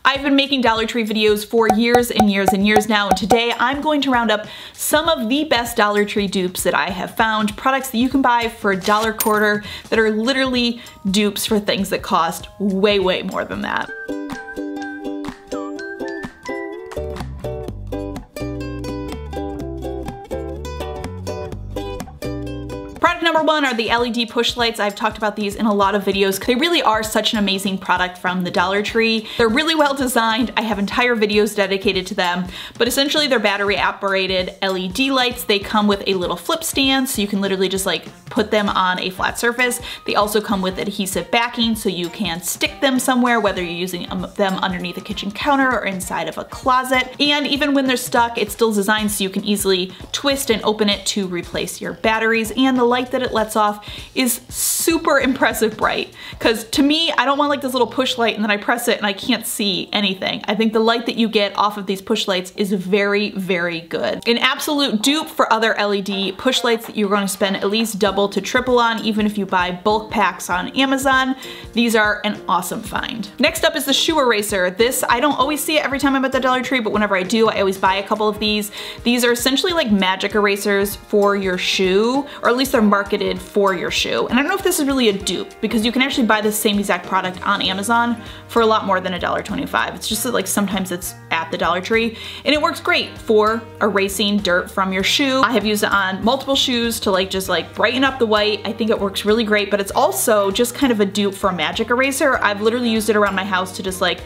I've been making Dollar Tree videos for years and years and years now, and today I'm going to round up some of the best Dollar Tree dupes that I have found, products that you can buy for $1.25 that are literally dupes for things that cost way, way more than that. Product number one are the LED push lights. I've talked about these in a lot of videos. They really are such an amazing product from the Dollar Tree. They're really well designed. I have entire videos dedicated to them, but essentially they're battery operated LED lights. They come with a little flip stand, so you can literally just like put them on a flat surface. They also come with adhesive backing, so you can stick them somewhere, whether you're using them underneath a kitchen counter or inside of a closet. And even when they're stuck, it's still designed so you can easily twist and open it to replace your batteries. And the light that it lets off is super impressive bright, because to me, I don't want like this little push light and then I press it and I can't see anything. I think the light that you get off of these push lights is very, very good. An absolute dupe for other LED push lights that you're going to spend at least double to triple on, even if you buy bulk packs on Amazon. These are an awesome find. Next up is the shoe eraser. This, I don't always see it every time I'm at the Dollar Tree, but whenever I do, I always buy a couple of these. These are essentially like magic erasers for your shoe, or at least they're marketed for your shoe. And I don't know if this is really a dupe, because you can actually buy the same exact product on Amazon for a lot more than $1.25. It's just that like sometimes it's at the Dollar Tree, and it works great for erasing dirt from your shoe. I have used it on multiple shoes to like just like brighten up the white. I think it works really great, but it's also just kind of a dupe for a magic eraser. I've literally used it around my house to just like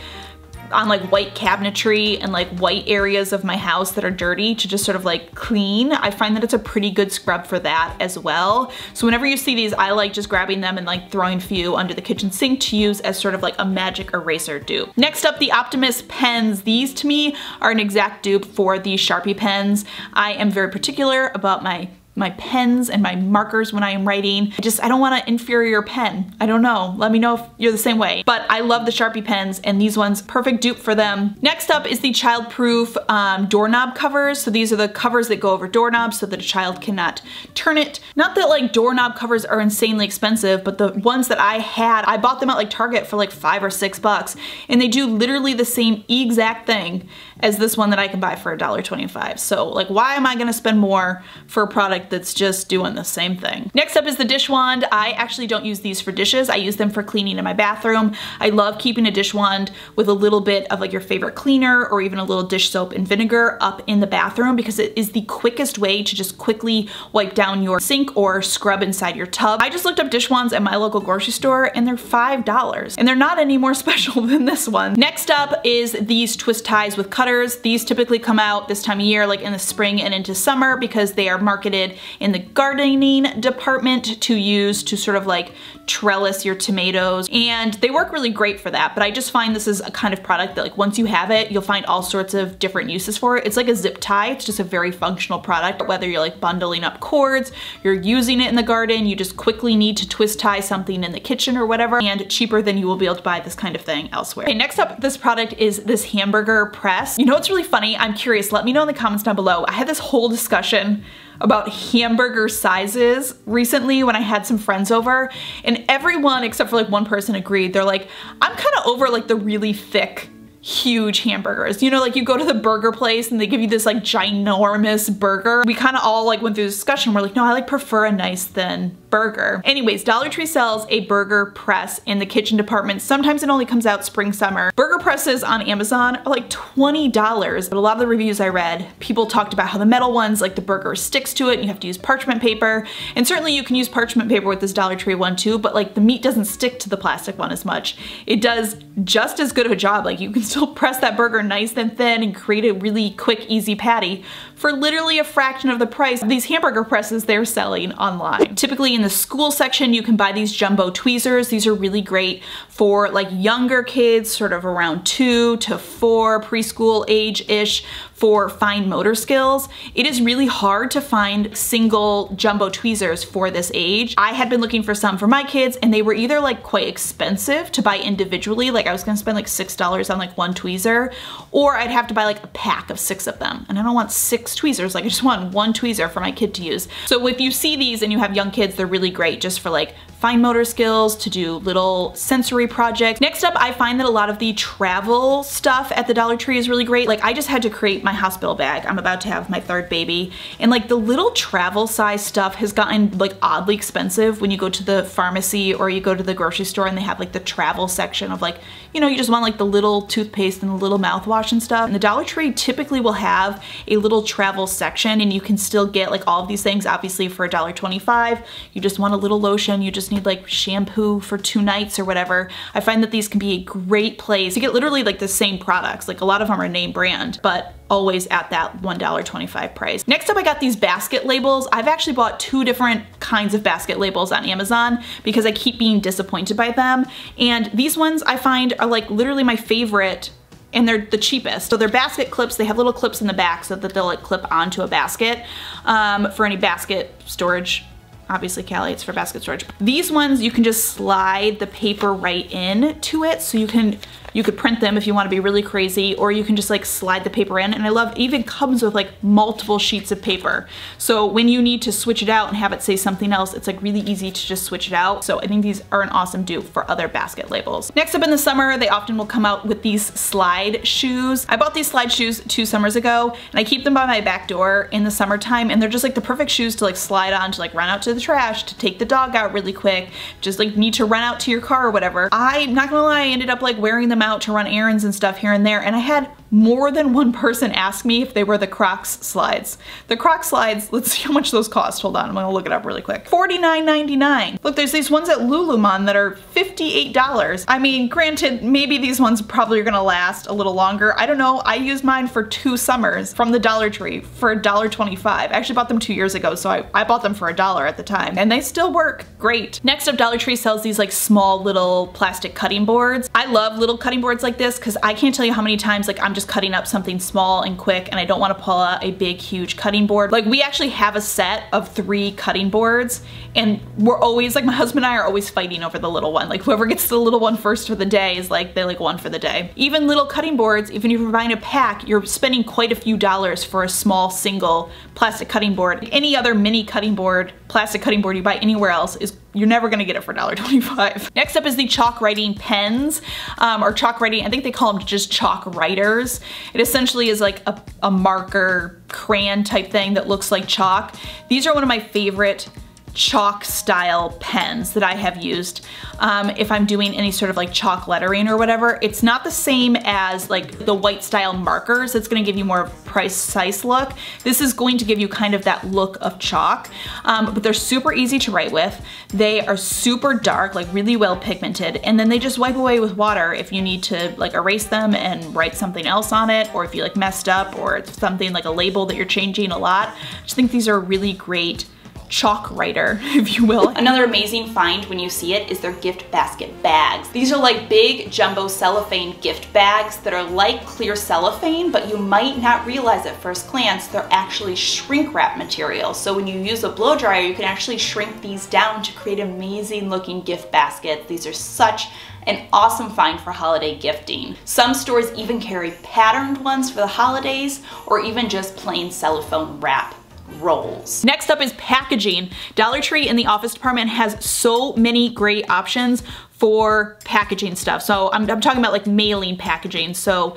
on like white cabinetry and like white areas of my house that are dirty to just sort of like clean. I find that it's a pretty good scrub for that as well. So whenever you see these, I like just grabbing them and like throwing a few under the kitchen sink to use as sort of like a magic eraser dupe. Next up, the Optimus pens. These to me are an exact dupe for the Sharpie pens. I am very particular about my pens and my markers when I am writing. I don't want an inferior pen. I don't know. Let me know if you're the same way. But I love the Sharpie pens, and these ones, perfect dupe for them. Next up is the Childproof doorknob covers. So these are the covers that go over doorknobs so that a child cannot turn it. Not that like doorknob covers are insanely expensive, but the ones that I had, I bought them at like Target for like $5 or $6, and they do literally the same exact thing as this one that I can buy for $1.25. So like, why am I gonna spend more for a product that's just doing the same thing? Next up is the dish wand. I actually don't use these for dishes. I use them for cleaning in my bathroom. I love keeping a dish wand with a little bit of like your favorite cleaner or even a little dish soap and vinegar up in the bathroom, because it is the quickest way to just quickly wipe down your sink or scrub inside your tub. I just looked up dish wands at my local grocery store and they're $5, and they're not any more special than this one. Next up is these twist ties with cutters. These typically come out this time of year, like in the spring and into summer, because they are marketed in the gardening department to use to sort of like trellis your tomatoes, and they work really great for that. But I just find this is a kind of product that like once you have it, you'll find all sorts of different uses for it. It's like a zip tie. It's just a very functional product. Whether you're like bundling up cords, you're using it in the garden, you just quickly need to twist tie something in the kitchen or whatever, and cheaper than you will be able to buy this kind of thing elsewhere. Okay, next up, this product is this Hamburger Press. You know what's really funny? I'm curious, let me know in the comments down below. I had this whole discussion about hamburger sizes recently when I had some friends over, and everyone except for like one person agreed. They're like, I'm kind of over like the really thick, huge hamburgers. You know, like you go to the burger place and they give you this like ginormous burger. We kind of all like went through this discussion. We're like, no, I like prefer a nice thin burger. Anyways, Dollar Tree sells a burger press in the kitchen department. Sometimes it only comes out spring, summer. Burger presses on Amazon are like $20, but a lot of the reviews I read, people talked about how the metal ones, like the burger sticks to it and you have to use parchment paper. And certainly you can use parchment paper with this Dollar Tree one too, but like the meat doesn't stick to the plastic one as much. It does just as good of a job. Like you can still press that burger nice and thin and create a really quick, easy patty for literally a fraction of the price of these hamburger presses they're selling online. Typically in the school section, you can buy these jumbo tweezers. These are really great for like younger kids, sort of around 2 to 4, preschool age-ish, for fine motor skills. It is really hard to find single jumbo tweezers for this age. I had been looking for some for my kids, and they were either like quite expensive to buy individually, like I was gonna spend like $6 on like one tweezer, or I'd have to buy like a pack of 6 of them. And I don't want 6 6 tweezers. Like I just want one tweezer for my kid to use. So if you see these and you have young kids, they're really great just for like fine motor skills, to do little sensory projects. Next up, I find that a lot of the travel stuff at the Dollar Tree is really great. Like I just had to create my hospital bag. I'm about to have my 3rd baby. And like the little travel size stuff has gotten like oddly expensive when you go to the pharmacy or you go to the grocery store and they have like the travel section of like, you know, you just want like the little toothpaste and the little mouthwash and stuff. And the Dollar Tree typically will have a little travel section and you can still get like all of these things obviously for $1.25. You just want a little lotion, you just need like shampoo for 2 nights or whatever. I find that these can be a great place. You get literally like the same products. Like a lot of them are name brand, but always at that $1.25 price. Next up, I got these basket labels. I've actually bought 2 different kinds of basket labels on Amazon because I keep being disappointed by them. And these ones I find are like literally my favorite, and they're the cheapest. So they're basket clips. They have little clips in the back so that they'll like clip onto a basket for any basket storage. Obviously, Kallie, it's for basket storage. These ones, you can just slide the paper right in to it. So you could print them if you want to be really crazy, or you can just like slide the paper in. And I love, it even comes with like multiple sheets of paper. So when you need to switch it out and have it say something else, it's like really easy to just switch it out. So I think these are an awesome dupe for other basket labels. Next up in the summer, they often will come out with these slide shoes. I bought these slide shoes 2 summers ago and I keep them by my back door in the summertime, and they're just like the perfect shoes to like slide on to like run out to the trash, to take the dog out really quick, just like need to run out to your car or whatever. I'm not gonna lie, I ended up like wearing them out to run errands and stuff here and there, and I had more than one person ask me if they were the Crocs slides. The Crocs slides, let's see how much those cost. Hold on, I'm gonna look it up really quick. $49.99. Look, there's these ones at Lululemon that are $58. I mean, granted, maybe these ones probably are gonna last a little longer. I don't know. I used mine for 2 summers from the Dollar Tree for $1.25. I actually bought them 2 years ago, so I bought them for $1 at the time, and they still work great. Next up, Dollar Tree sells these like small little plastic cutting boards. I love little cutting boards like this because I can't tell you how many times like I'm just cutting up something small and quick and I don't want to pull out a big huge cutting board. Like we actually have a set of 3 cutting boards, and we're always like, my husband and I are always fighting over the little one. Like whoever gets the little one first for the day is like, they like won for the day. Even little cutting boards, even if you're buying a pack, you're spending quite a few dollars for a small single plastic cutting board. Any other mini cutting board, plastic cutting board you buy anywhere else is, you're never gonna get it for $1.25. Next up is the chalk writing pens, or chalk writing, I think they call them just chalk writers. It essentially is like a marker crayon type thing that looks like chalk. These are one of my favorite chalk style pens that I have used if I'm doing any sort of like chalk lettering or whatever. It's not the same as like the white style markers. It's gonna give you more precise look. This is going to give you kind of that look of chalk, but they're super easy to write with. They are super dark, like really well pigmented, and then they just wipe away with water if you need to like erase them and write something else on it, or if you like messed up, or it's something like a label that you're changing a lot. I just think these are really great chalk writer, if you will. Another amazing find when you see it is their gift basket bags. These are like big jumbo cellophane gift bags that are like clear cellophane, but you might not realize at first glance they're actually shrink wrap material. So when you use a blow dryer, you can actually shrink these down to create amazing looking gift baskets. These are such an awesome find for holiday gifting. Some stores even carry patterned ones for the holidays, or even just plain cellophane wrap rolls. Next up is packaging. Dollar Tree in the office department has so many great options for packaging stuff. So I'm talking about like mailing packaging. So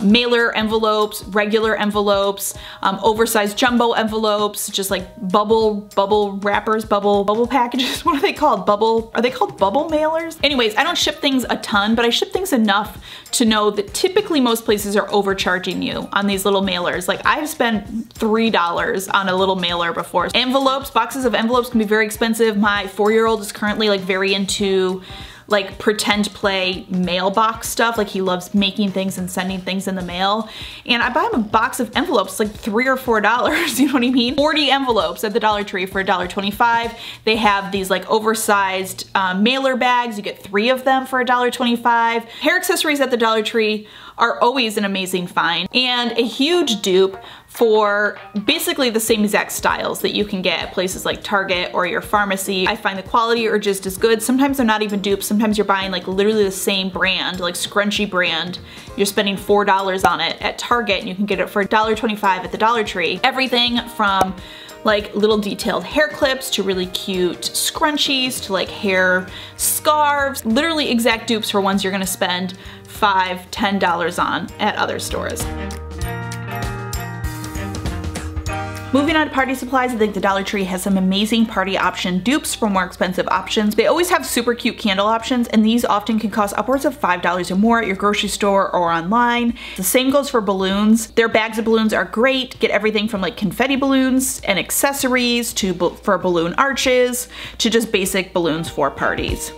mailer envelopes, regular envelopes, oversized jumbo envelopes, just like bubble wrappers, bubble packages. What are they called? Are they called bubble mailers? Anyways, I don't ship things a ton, but I ship things enough to know that typically most places are overcharging you on these little mailers. Like I've spent $3 on a little mailer before. Envelopes, boxes of envelopes can be very expensive. My 4-year-old is currently like very into like pretend play mailbox stuff. Like he loves making things and sending things in the mail. And I buy him a box of envelopes, like $3 or $4, you know what I mean? 40 envelopes at the Dollar Tree for $1.25. They have these like oversized mailer bags. You get 3 of them for $1.25. Hair accessories at the Dollar Tree are always an amazing find, and a huge dupe for basically the same exact styles that you can get at places like Target or your pharmacy. I find the quality are just as good. Sometimes they're not even dupes. Sometimes you're buying like literally the same brand, like scrunchie brand. You're spending $4 on it at Target and you can get it for $1.25 at the Dollar Tree. Everything from like little detailed hair clips to really cute scrunchies to like hair scarves. Literally exact dupes for ones you're gonna spend $5, $10 on at other stores. Moving on to party supplies, I think the Dollar Tree has some amazing party option dupes for more expensive options. They always have super cute candle options, and these often can cost upwards of $5 or more at your grocery store or online. The same goes for balloons. Their bags of balloons are great. Get everything from like confetti balloons and accessories for balloon arches to just basic balloons for parties.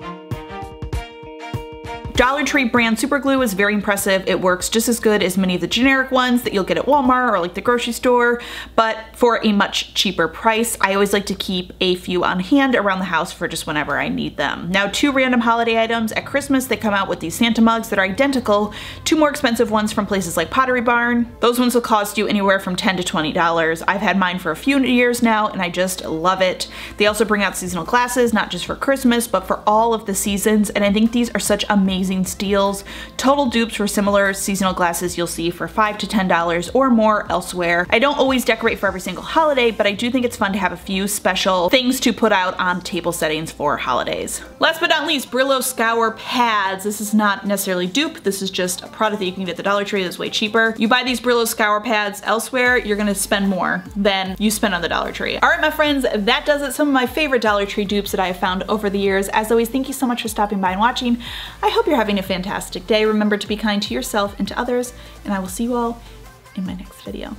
Dollar Tree brand super glue is very impressive. It works just as good as many of the generic ones that you'll get at Walmart or like the grocery store, but for a much cheaper price. I always like to keep a few on hand around the house for just whenever I need them. Now, 2 random holiday items. At Christmas, they come out with these Santa mugs that are identical. 2 more expensive ones from places like Pottery Barn. Those ones will cost you anywhere from $10 to $20. I've had mine for a few years now and I just love it. They also bring out seasonal glasses, not just for Christmas, but for all of the seasons, and I think these are such amazing steals. Total dupes for similar seasonal glasses you'll see for $5 to $10 or more elsewhere. I don't always decorate for every single holiday, but I do think it's fun to have a few special things to put out on table settings for holidays. Last but not least, Brillo Scour Pads. This is not necessarily dupe, this is just a product that you can get at the Dollar Tree that's way cheaper. You buy these Brillo Scour Pads elsewhere, you're gonna spend more than you spend on the Dollar Tree. All right, my friends, that does it. Some of my favorite Dollar Tree dupes that I have found over the years. As always, thank you so much for stopping by and watching. I hope you're having a fantastic day. Remember to be kind to yourself and to others, and I will see you all in my next video.